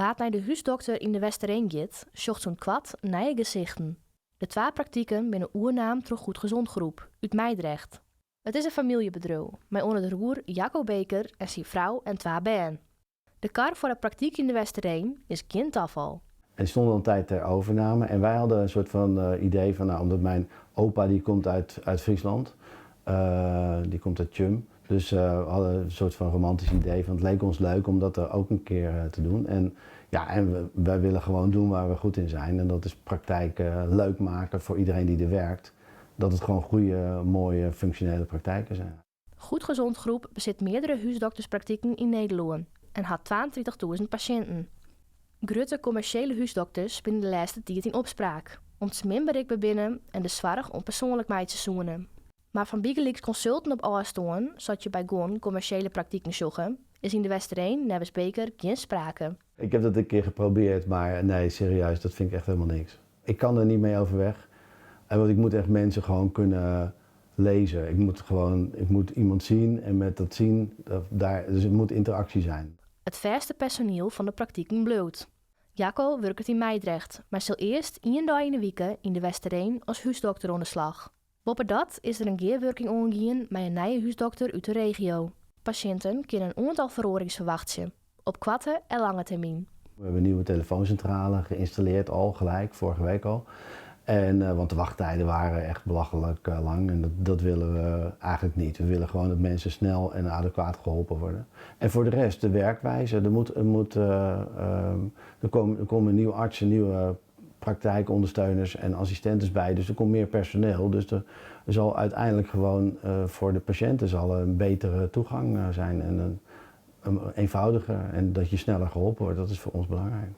Waar naar de huisdokter in de Westereen gaat, zocht zo'n kwad nieuwe gezichten. De 2 praktijken binnen oernaam door Goed Gezond Groep uit Meidrecht. Het is een familiebedrijf, met onder de roer Jacco Beker en zijn vrouw en 2 baan. De kar voor de praktijk in de Westereen is geen afval. En stond al een tijd ter overname en wij hadden een soort van idee van, nou, omdat mijn opa die komt uit Friesland, die komt uit Tjum. Dus we hadden een soort van romantisch idee van het leek ons leuk om dat er ook een keer te doen. En ja, wij willen gewoon doen waar we goed in zijn en dat is praktijk leuk maken voor iedereen die er werkt. Dat het gewoon goede, mooie, functionele praktijken zijn. Goed Gezond Groep bezit meerdere huisdokterspraktijken in Nederland en had 22.000 patiënten. Grote commerciële huisdokters binnen de laatste tijd in opspraak, om te min bereikbaar binnen en de zorg om persoonlijk mee te zoenen. Maar van Bigelix Consulten op afstand, zodat je bij gewoon commerciële praktijken zoeken, is in de Westereen, nevens Beker, geen sprake. Ik heb dat een keer geprobeerd, maar nee, serieus, dat vind ik echt helemaal niks. Ik kan er niet mee overweg. Want ik moet echt mensen gewoon kunnen lezen. Ik moet iemand zien en met dat zien, dus er moet interactie zijn. Het verste personeel van de praktijken bloot. Jacco werkt in Meidrecht, maar zal eerst 1 dag in de week in de Westereen als huisdokter aan de slag. Boven dat is er een gearwerking ongegaan met een nieuwe huisdokter uit de regio. Patiënten kunnen een aantal verhorings verwachten, op korte en lange termijn. We hebben een nieuwe telefooncentrale geïnstalleerd al gelijk, vorige week al. Want de wachttijden waren echt belachelijk lang en dat willen we eigenlijk niet. We willen gewoon dat mensen snel en adequaat geholpen worden. En voor de rest, de werkwijze. Er komen nieuwe artsen, nieuwe praktijkondersteuners en assistentes bij. Dus er komt meer personeel. Dus er zal uiteindelijk gewoon voor de patiënten zal een betere toegang zijn en een eenvoudiger. En dat je sneller geholpen wordt, dat is voor ons belangrijk.